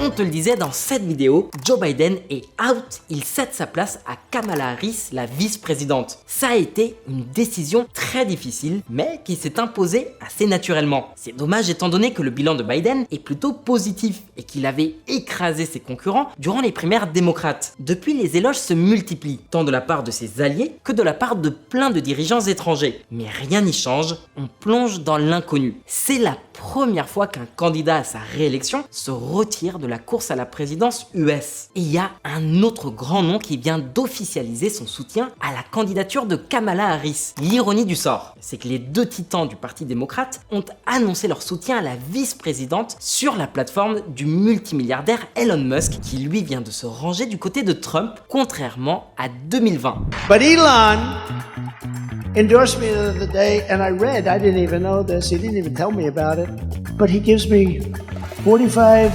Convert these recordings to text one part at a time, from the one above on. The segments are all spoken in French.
On te le disait dans cette vidéo, Joe Biden est out, il cède sa place à Kamala Harris, la vice-présidente. Ça a été une décision très difficile, mais qui s'est imposée assez naturellement. C'est dommage étant donné que le bilan de Biden est plutôt positif et qu'il avait écrasé ses concurrents durant les primaires démocrates. Depuis, les éloges se multiplient, tant de la part de ses alliés que de la part de plein de dirigeants étrangers. Mais rien n'y change, on plonge dans l'inconnu. C'est la première fois qu'un candidat à sa réélection se retire de la course à la présidence US. Et il y a un autre grand nom qui vient d'officialiser son soutien à la candidature de Kamala Harris. L'ironie du sort, c'est que les deux titans du Parti démocrate ont annoncé leur soutien à la vice-présidente sur la plateforme du multimilliardaire Elon Musk, qui lui vient de se ranger du côté de Trump, contrairement à 2020. But Elon endorsed me the other day, and I didn't even know this, he didn't even tell me about it, but he gives me $45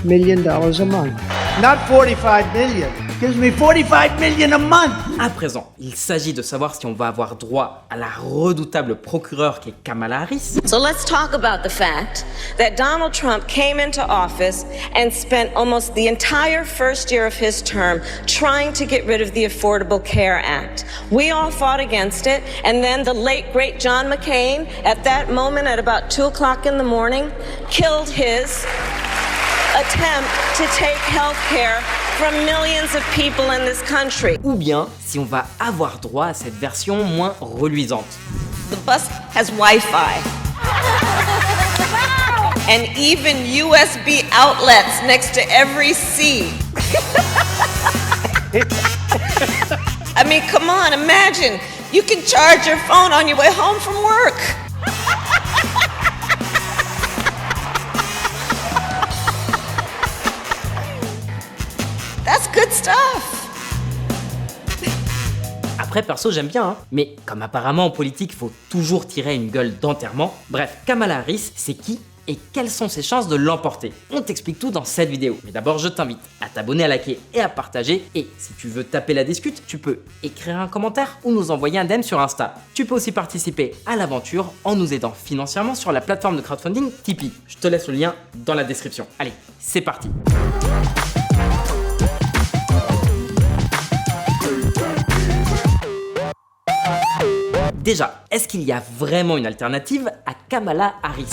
million a month. Not 45 million, gives me 45 million a month. À présent, il s'agit de savoir si on va avoir droit à la redoutable procureure qu'est Kamala Harris. So let's talk about the fact that Donald Trump came into office and spent almost the entire first year of his term trying to get rid of the Affordable Care Act. We all fought against it, and then the late, great John McCain, at that moment at about 2 o'clock in the morning, killed his attempt to take health care from millions of people in this country. Ou bien si on va avoir droit à cette version moins reluisante. The bus has Wi-Fi. And even USB outlets next to every seat. I mean, come on, imagine. You can charge your phone on your way home from work. That's good stuff. Après, perso, j'aime bien, hein. Mais comme apparemment en politique, il faut toujours tirer une gueule d'enterrement. Bref, Kamala Harris, c'est qui et quelles sont ses chances de l'emporter? On t'explique tout dans cette vidéo. Mais d'abord, je t'invite à t'abonner, à liker et à partager. Et si tu veux taper la discute, tu peux écrire un commentaire ou nous envoyer un DM sur Insta. Tu peux aussi participer à l'aventure en nous aidant financièrement sur la plateforme de crowdfunding Tipeee. Je te laisse le lien dans la description. Allez, c'est parti. Déjà, est-ce qu'il y a vraiment une alternative à Kamala Harris?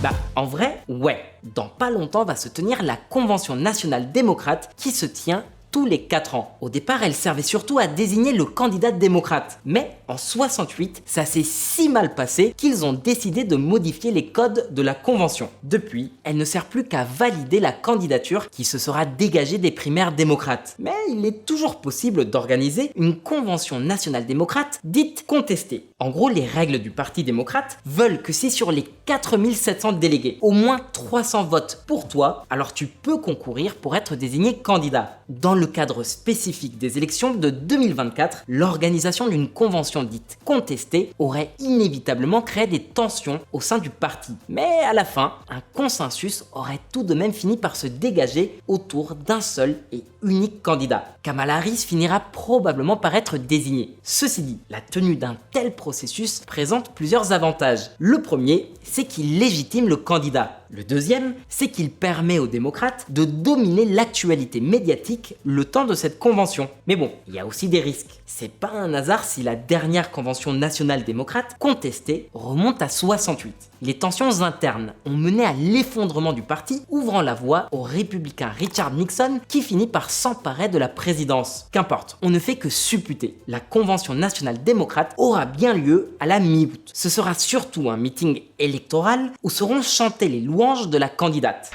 Bah, en vrai, ouais. Dans pas longtemps va se tenir la Convention nationale démocrate qui se tient tous les 4 ans. Au départ, elle servait surtout à désigner le candidat démocrate. Mais en 68, ça s'est si mal passé qu'ils ont décidé de modifier les codes de la convention. Depuis, elle ne sert plus qu'à valider la candidature qui se sera dégagée des primaires démocrates. Mais il est toujours possible d'organiser une convention nationale démocrate dite contestée. En gros, les règles du Parti démocrate veulent que si sur les 4700 délégués, au moins 300 votent pour toi, alors tu peux concourir pour être désigné candidat. Dans le cadre spécifique des élections de 2024, l'organisation d'une convention dite contestée aurait inévitablement créé des tensions au sein du parti. Mais à la fin, un consensus aurait tout de même fini par se dégager autour d'un seul et unique candidat. Kamala Harris finira probablement par être désignée. Ceci dit, la tenue d'un tel processus présente plusieurs avantages. Le premier, c'est qu'il légitime le candidat. Le deuxième, c'est qu'il permet aux démocrates de dominer l'actualité médiatique le temps de cette convention. Mais bon, il y a aussi des risques. C'est pas un hasard si la dernière convention nationale démocrate contestée remonte à 68. Les tensions internes ont mené à l'effondrement du parti, ouvrant la voie au républicain Richard Nixon qui finit par s'emparer de la présidence. Qu'importe, on ne fait que supputer. La convention nationale démocrate aura bien lieu à la mi-août. Ce sera surtout un meeting électoral où seront chantées les louanges de la candidate.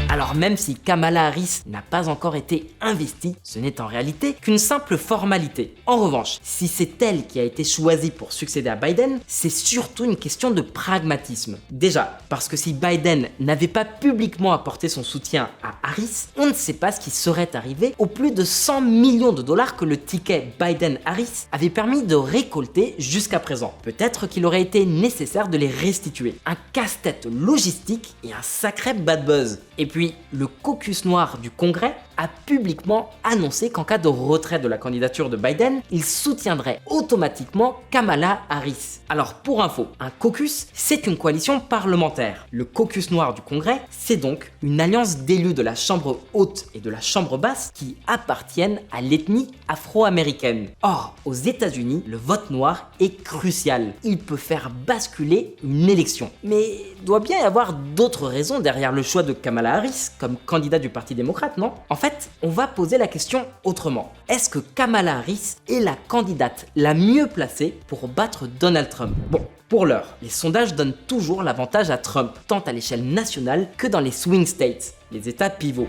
Alors même si Kamala Harris n'a pas encore été investie, ce n'est en réalité qu'une simple formalité. En revanche, si c'est elle qui a été choisie pour succéder à Biden, c'est surtout une question de pragmatisme. Déjà, parce que si Biden n'avait pas publiquement apporté son soutien à Harris, on ne sait pas ce qui serait arrivé aux plus de 100 millions de dollars que le ticket Biden-Harris avait permis de récolter jusqu'à présent. Peut-être qu'il aurait été nécessaire de les restituer. Un casse-tête logistique et un sacré bad buzz. Et puis, le caucus noir du Congrès a publiquement annoncé qu'en cas de retrait de la candidature de Biden, il soutiendrait automatiquement Kamala Harris. Alors pour info, un caucus, c'est une coalition parlementaire. Le caucus noir du Congrès, c'est donc une alliance d'élus de la Chambre haute et de la Chambre basse qui appartiennent à l'ethnie afro-américaine. Or, aux États-Unis, le vote noir est crucial. Il peut faire basculer une élection. Mais doit bien y avoir d'autres raisons derrière le choix de Kamala Harris comme candidat du Parti démocrate, non? En fait, on va poser la question autrement. Est-ce que Kamala Harris est la candidate la mieux placée pour battre Donald Trump? Bon, pour l'heure, les sondages donnent toujours l'avantage à Trump, tant à l'échelle nationale que dans les swing states, les États pivots.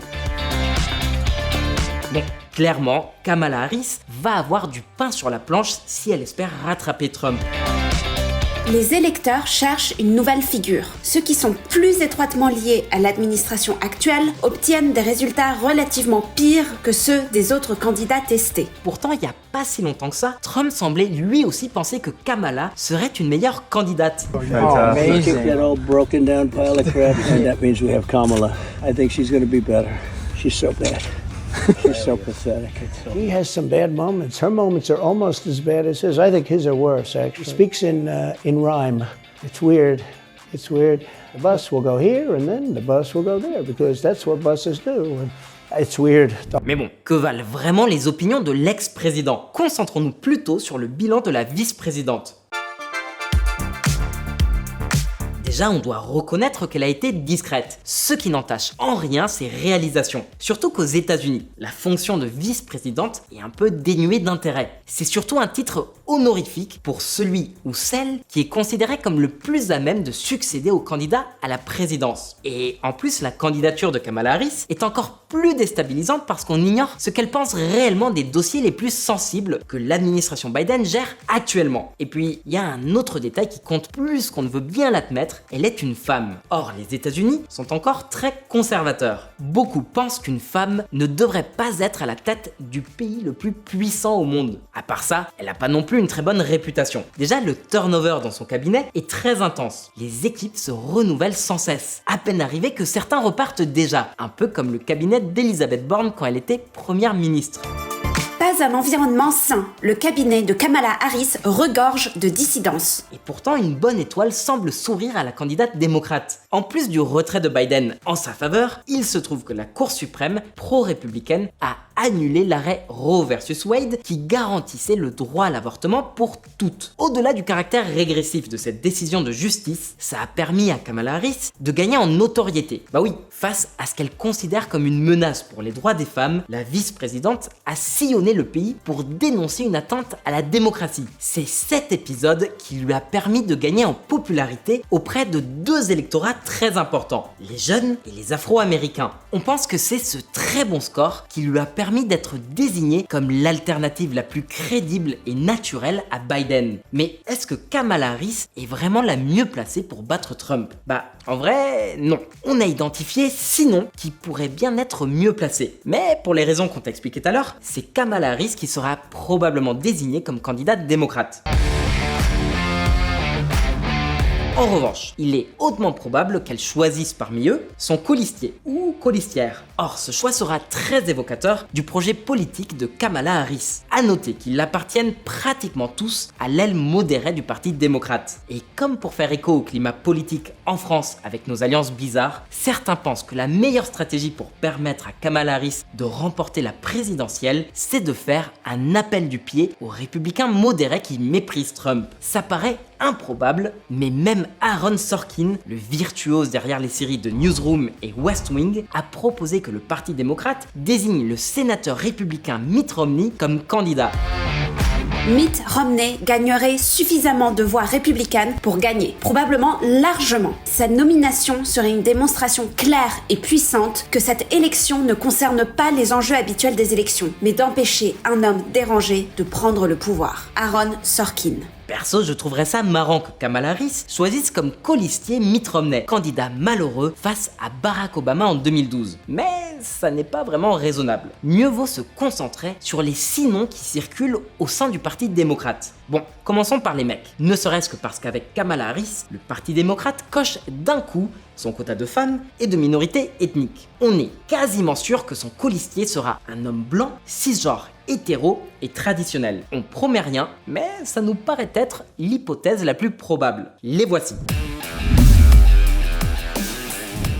Bon, clairement, Kamala Harris va avoir du pain sur la planche si elle espère rattraper Trump. Les électeurs cherchent une nouvelle figure. Ceux qui sont plus étroitement liés à l'administration actuelle obtiennent des résultats relativement pires que ceux des autres candidats testés. Pourtant, il n'y a pas si longtemps que ça, Trump semblait lui aussi penser que Kamala serait une meilleure candidate. Oh, amazing. That old broken down pile of crap, and that means we have Kamala. I think she's going to be better. She's so bad. She's so pathetic. He has some bad moments. Her moments are almost as bad as his. I think his are worse, actually. He speaks in rhyme. It's weird. It's weird. The bus will go here and then the bus will go there because that's what buses do. It's weird. Mais bon, que valent vraiment les opinions de l'ex-président? Concentrons-nous plutôt sur le bilan de la vice-présidente. Déjà, on doit reconnaître qu'elle a été discrète, ce qui n'entache en rien ses réalisations. Surtout qu'aux États-Unis, la fonction de vice-présidente est un peu dénuée d'intérêt. C'est surtout un titre honorifique pour celui ou celle qui est considéré comme le plus à même de succéder au candidat à la présidence. Et en plus, la candidature de Kamala Harris est encore plus déstabilisante parce qu'on ignore ce qu'elle pense réellement des dossiers les plus sensibles que l'administration Biden gère actuellement. Et puis, il y a un autre détail qui compte plus qu'on ne veut bien l'admettre, elle est une femme. Or, les États-Unis sont encore très conservateurs. Beaucoup pensent qu'une femme ne devrait pas être à la tête du pays le plus puissant au monde. À part ça, elle n'a pas non plus une très bonne réputation. Déjà, le turnover dans son cabinet est très intense. Les équipes se renouvellent sans cesse. À peine arrivé que certains repartent déjà, un peu comme le cabinet d'Elizabeth Borne quand elle était première ministre. Pas un environnement sain. Le cabinet de Kamala Harris regorge de dissidence. Et pourtant, une bonne étoile semble sourire à la candidate démocrate. En plus du retrait de Biden en sa faveur, il se trouve que la Cour suprême pro-républicaine a annulé l'arrêt Roe vs Wade qui garantissait le droit à l'avortement pour toutes. Au-delà du caractère régressif de cette décision de justice, ça a permis à Kamala Harris de gagner en notoriété. Bah oui, face à ce qu'elle considère comme une menace pour les droits des femmes, la vice-présidente a sillonné le pays pour dénoncer une atteinte à la démocratie. C'est cet épisode qui lui a permis de gagner en popularité auprès de deux électorats très importants, les jeunes et les afro-américains. On pense que c'est ce très bon score qui lui a permis d'être désigné comme l'alternative la plus crédible et naturelle à Biden. Mais est-ce que Kamala Harris est vraiment la mieux placée pour battre Trump? Bah, en vrai, non. On a identifié 6 noms qui pourraient bien être mieux placés. Mais pour les raisons qu'on t'a expliquées tout à l'heure, c'est Kamala Harris qui sera probablement désignée comme candidate démocrate. En revanche, il est hautement probable qu'elle choisisse parmi eux son colistier ou colistière. Or, ce choix sera très évocateur du projet politique de Kamala Harris. À noter qu'ils appartiennent pratiquement tous à l'aile modérée du Parti démocrate. Et comme pour faire écho au climat politique en France avec nos alliances bizarres, certains pensent que la meilleure stratégie pour permettre à Kamala Harris de remporter la présidentielle, c'est de faire un appel du pied aux républicains modérés qui méprisent Trump. Ça paraît improbable, mais même Aaron Sorkin, le virtuose derrière les séries de Newsroom et West Wing, a proposé que le Parti démocrate désigne le sénateur républicain Mitt Romney comme candidat. Mitt Romney gagnerait suffisamment de voix républicaines pour gagner, probablement largement. Sa nomination serait une démonstration claire et puissante que cette élection ne concerne pas les enjeux habituels des élections, mais d'empêcher un homme dérangé de prendre le pouvoir. Aaron Sorkin. Perso, je trouverais ça marrant que Kamala Harris choisisse comme colistier Mitt Romney, candidat malheureux face à Barack Obama en 2012. Mais ça n'est pas vraiment raisonnable. Mieux vaut se concentrer sur les 6 noms qui circulent au sein du Parti démocrate. Bon, commençons par les mecs. Ne serait-ce que parce qu'avec Kamala Harris, le Parti démocrate coche d'un coup son quota de femmes et de minorités ethniques. On est quasiment sûr que son colistier sera un homme blanc, cisgenre, hétéro et traditionnel. On promet rien, mais ça nous paraît être l'hypothèse la plus probable. Les voici.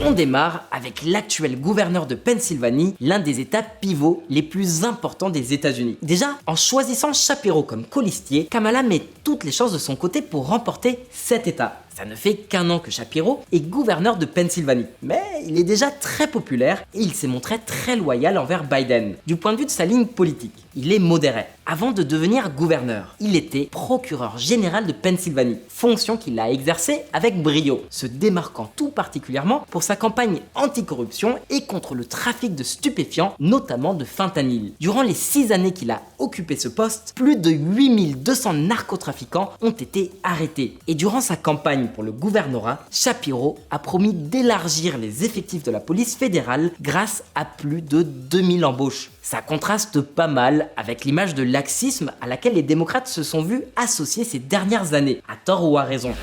On démarre avec l'actuel gouverneur de Pennsylvanie, l'un des états pivots les plus importants des États-Unis. Déjà, en choisissant Shapiro comme colistier, Kamala met toutes les chances de son côté pour remporter cet état. Ça ne fait qu'un an que Shapiro est gouverneur de Pennsylvanie, mais il est déjà très populaire et il s'est montré très loyal envers Biden. Du point de vue de sa ligne politique, il est modéré. Avant de devenir gouverneur, il était procureur général de Pennsylvanie, fonction qu'il a exercée avec brio, se démarquant tout particulièrement pour sa campagne anticorruption et contre le trafic de stupéfiants, notamment de fentanyl. Durant les 6 années qu'il a occupé ce poste, plus de 8200 narcotrafiquants ont été arrêtés. Et durant sa campagne pour le gouvernorat, Shapiro a promis d'élargir les effectifs de la police fédérale grâce à plus de 2000 embauches. Ça contraste pas mal avec l'image de laxisme à laquelle les démocrates se sont vus associer ces dernières années, à tort ou à raison.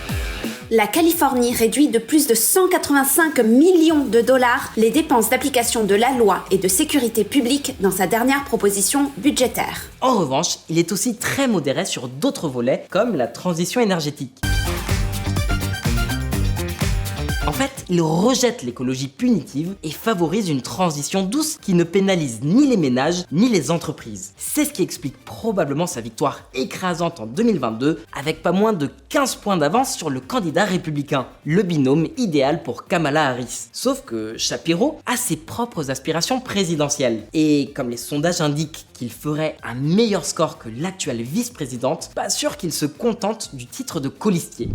La Californie réduit de plus de 185 millions de dollars les dépenses d'application de la loi et de sécurité publique dans sa dernière proposition budgétaire. En revanche, il est aussi très modéré sur d'autres volets comme la transition énergétique. En fait, il rejette l'écologie punitive et favorise une transition douce qui ne pénalise ni les ménages ni les entreprises. C'est ce qui explique probablement sa victoire écrasante en 2022 avec pas moins de 15 points d'avance sur le candidat républicain, le binôme idéal pour Kamala Harris. Sauf que Shapiro a ses propres aspirations présidentielles et comme les sondages indiquent qu'il ferait un meilleur score que l'actuelle vice-présidente, pas sûr qu'il se contente du titre de colistier.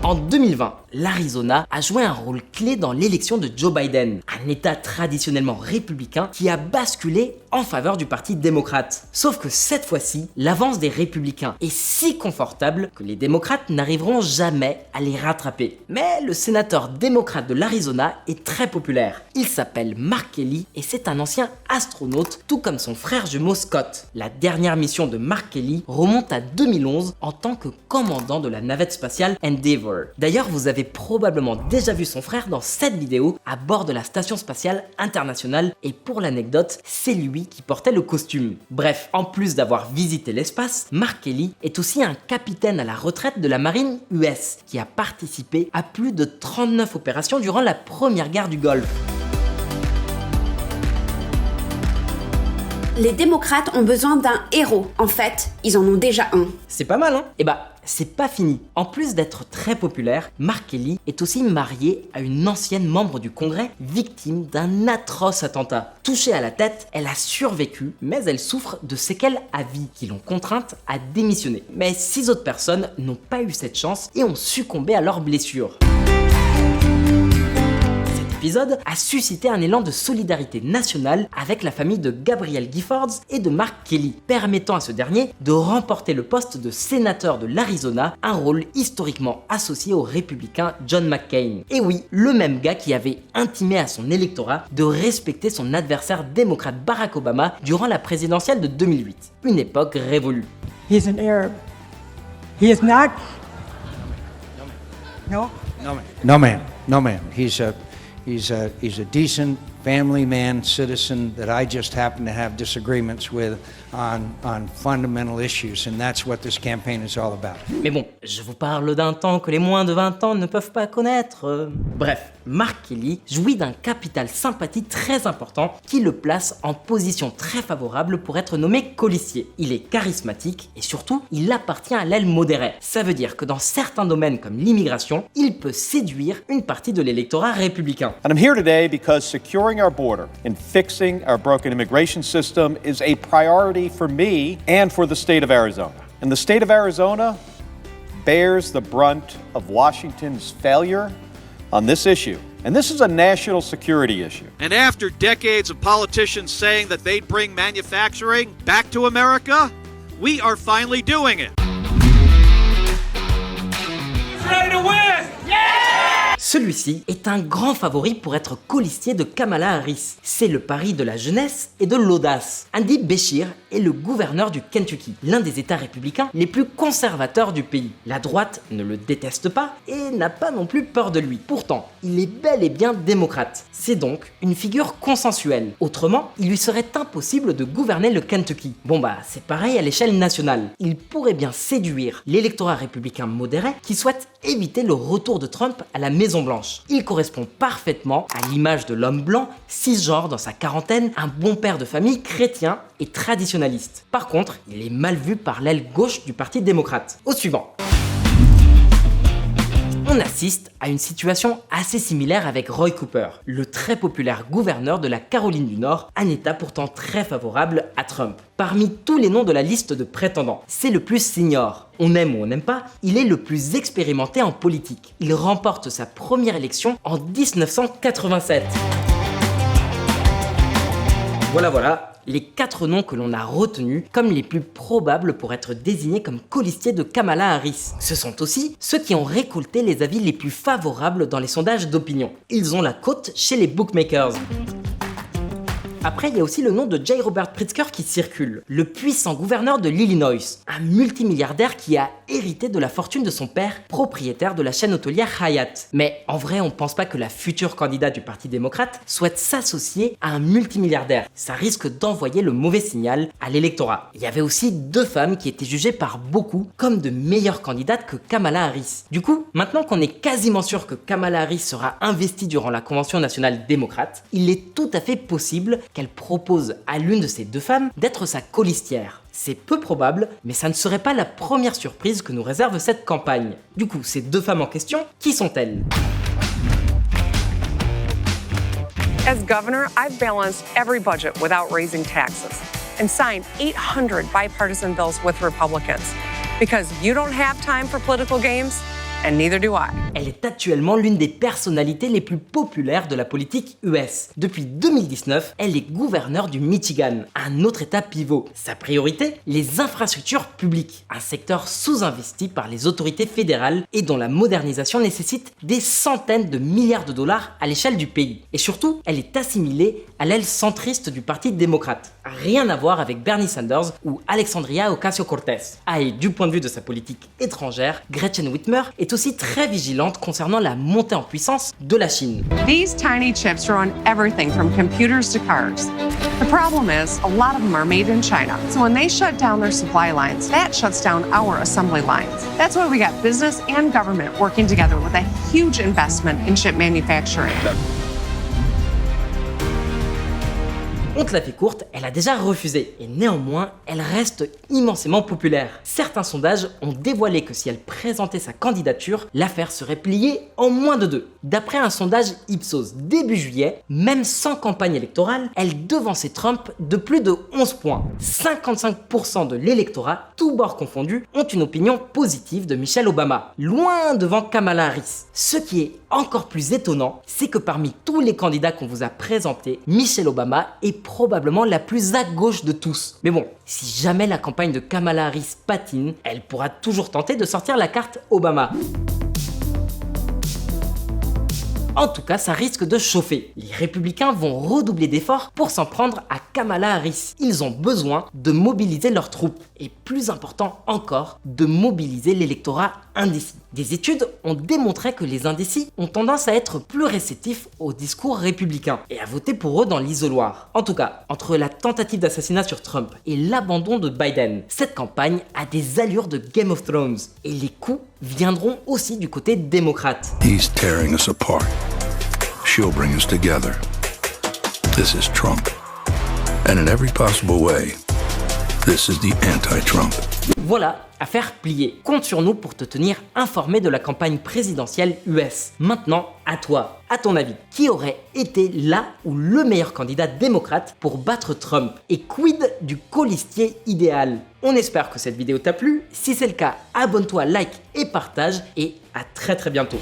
En 2020, l'Arizona a joué un rôle clé dans l'élection de Joe Biden, un état traditionnellement républicain qui a basculé en faveur du Parti démocrate. Sauf que cette fois-ci, l'avance des républicains est si confortable que les démocrates n'arriveront jamais à les rattraper. Mais le sénateur démocrate de l'Arizona est très populaire. Il s'appelle Mark Kelly et c'est un ancien astronaute, tout comme son frère jumeau Scott. La dernière mission de Mark Kelly remonte à 2011 en tant que commandant de la navette spatiale Endeavour. D'ailleurs, vous avez probablement déjà vu son frère dans cette vidéo à bord de la station spatiale internationale et pour l'anecdote, c'est lui qui portait le costume. Bref, en plus d'avoir visité l'espace, Mark Kelly est aussi un capitaine à la retraite de la marine US qui a participé à plus de 39 opérations durant la première guerre du Golfe. Les démocrates ont besoin d'un héros. En fait, ils en ont déjà un. C'est pas mal, hein? Eh bah, c'est pas fini. En plus d'être très populaire, Mark Kelly est aussi marié à une ancienne membre du Congrès victime d'un atroce attentat. Touchée à la tête, elle a survécu, mais elle souffre de séquelles à vie qui l'ont contrainte à démissionner. Mais 6 autres personnes n'ont pas eu cette chance et ont succombé à leurs blessures. L'épisode a suscité un élan de solidarité nationale avec la famille de Gabrielle Giffords et de Mark Kelly, permettant à ce dernier de remporter le poste de sénateur de l'Arizona, un rôle historiquement associé au républicain John McCain. Et oui, le même gars qui avait intimé à son électorat de respecter son adversaire démocrate Barack Obama durant la présidentielle de 2008. Une époque révolue. He's an Arab. He is not. No? No, ma'am. No, ma'am. No, ma'am. He's a decent family man, citizen that I just happen to have disagreements with on fundamental issues, and that's what this campaign is all about. Mais bon, je vous parle d'un temps que les moins de 20 ans ne peuvent pas connaître. Bref, Mark Kelly jouit d'un capital sympathie très important qui le place en position très favorable pour être nommé colistier. Il est charismatique et surtout, il appartient à l'aile modérée. Ça veut dire que dans certains domaines comme l'immigration, il peut séduire une partie de l'électorat républicain. And I'm here today because securing our border and fixing our broken immigration system is a priority for me and for the state of Arizona. And the state of Arizona bears the brunt of Washington's failure on this issue. And this is a national security issue. And after decades of politicians saying that they'd bring manufacturing back to America, We are finally doing it. Celui-ci est un grand favori pour être colistier de Kamala Harris. C'est le pari de la jeunesse et de l'audace. Andy Beshear est le gouverneur du Kentucky, l'un des États républicains les plus conservateurs du pays. La droite ne le déteste pas et n'a pas non plus peur de lui. Pourtant, il est bel et bien démocrate. C'est donc une figure consensuelle. Autrement, il lui serait impossible de gouverner le Kentucky. Bon bah, c'est pareil à l'échelle nationale. Il pourrait bien séduire l'électorat républicain modéré qui souhaite éviter le retour de Trump à la Maison-Blanche. Il correspond parfaitement à l'image de l'homme blanc, cisgenre dans sa quarantaine, un bon père de famille chrétien et traditionnaliste. Par contre, il est mal vu par l'aile gauche du Parti démocrate. Au suivant. On assiste à une situation assez similaire avec Roy Cooper, le très populaire gouverneur de la Caroline du Nord, un état pourtant très favorable à Trump. Parmi tous les noms de la liste de prétendants, c'est le plus senior. On aime ou on n'aime pas, il est le plus expérimenté en politique. Il remporte sa première élection en 1987. Voilà, les 4 noms que l'on a retenus comme les plus probables pour être désignés comme colistiers de Kamala Harris. Ce sont aussi ceux qui ont récolté les avis les plus favorables dans les sondages d'opinion. Ils ont la cote chez les bookmakers. Après, il y a aussi le nom de J. Robert Pritzker qui circule, le puissant gouverneur de l'Illinois, un multimilliardaire qui a hérité de la fortune de son père, propriétaire de la chaîne hôtelière Hyatt. Mais en vrai, on pense pas que la future candidate du Parti démocrate souhaite s'associer à un multimilliardaire. Ça risque d'envoyer le mauvais signal à l'électorat. Il y avait aussi 2 femmes qui étaient jugées par beaucoup comme de meilleures candidates que Kamala Harris. Du coup, maintenant qu'on est quasiment sûr que Kamala Harris sera investie durant la Convention nationale démocrate, il est tout à fait possible qu'elle propose à l'une de ces 2 femmes d'être sa colistière. C'est peu probable, mais ça ne serait pas la première surprise que nous réserve cette campagne. Du coup, ces 2 femmes en question, qui sont-elles ? As governor, I've balanced every budget without raising taxes and signed 800 bipartisan bills with Republicans. Because you don't have time for political games, and neither do I. Elle est actuellement l'une des personnalités les plus populaires de la politique US. Depuis 2019, elle est gouverneure du Michigan, un autre état pivot. Sa priorité, les infrastructures publiques, un secteur sous-investi par les autorités fédérales et dont la modernisation nécessite des centaines de milliards de dollars à l'échelle du pays. Et surtout, elle est assimilée à l'aile centriste du Parti démocrate. Rien à voir avec Bernie Sanders ou Alexandria Ocasio-Cortez. Ah, et du point de vue de sa politique étrangère, Gretchen Whitmer est aussi très vigilante concernant la montée en puissance de la Chine. These tiny chips are on everything from computers to cars. The problem is, a lot of them are made in China. So when they shut down their supply lines, that shuts down our assembly lines. That's why we got business and government working together with a huge investment in chip manufacturing. On te la fait courte, elle a déjà refusé, et néanmoins, elle reste immensément populaire. Certains sondages ont dévoilé que si elle présentait sa candidature, l'affaire serait pliée en moins de 2. D'après un sondage Ipsos début juillet, même sans campagne électorale, elle devançait Trump de plus de 11 points. 55% de l'électorat, tous bords confondus, ont une opinion positive de Michelle Obama, loin devant Kamala Harris. Ce qui est encore plus étonnant, c'est que parmi tous les candidats qu'on vous a présentés, Michelle Obama est probablement la plus à gauche de tous. Mais bon, si jamais la campagne de Kamala Harris patine, elle pourra toujours tenter de sortir la carte Obama. En tout cas, ça risque de chauffer. Les républicains vont redoubler d'efforts pour s'en prendre à Kamala Harris. Ils ont besoin de mobiliser leurs troupes. Et plus important encore, de mobiliser l'électorat indécis. Des études ont démontré que les indécis ont tendance à être plus réceptifs au discours républicain et à voter pour eux dans l'isoloir. En tout cas, entre la tentative d'assassinat sur Trump et l'abandon de Biden, cette campagne a des allures de Game of Thrones. Et les coups viendront aussi du côté démocrate. He's tearing us apart. She'll bring us together. This is Trump. And in every possible way, this is the anti-Trump. Voilà, affaire pliée. Compte sur nous pour te tenir informé de la campagne présidentielle US. Maintenant, à toi, à ton avis, qui aurait été là ou le meilleur candidat démocrate pour battre Trump? Et quid du colistier idéal? On espère que cette vidéo t'a plu. Si c'est le cas, abonne-toi, like et partage. Et à très bientôt.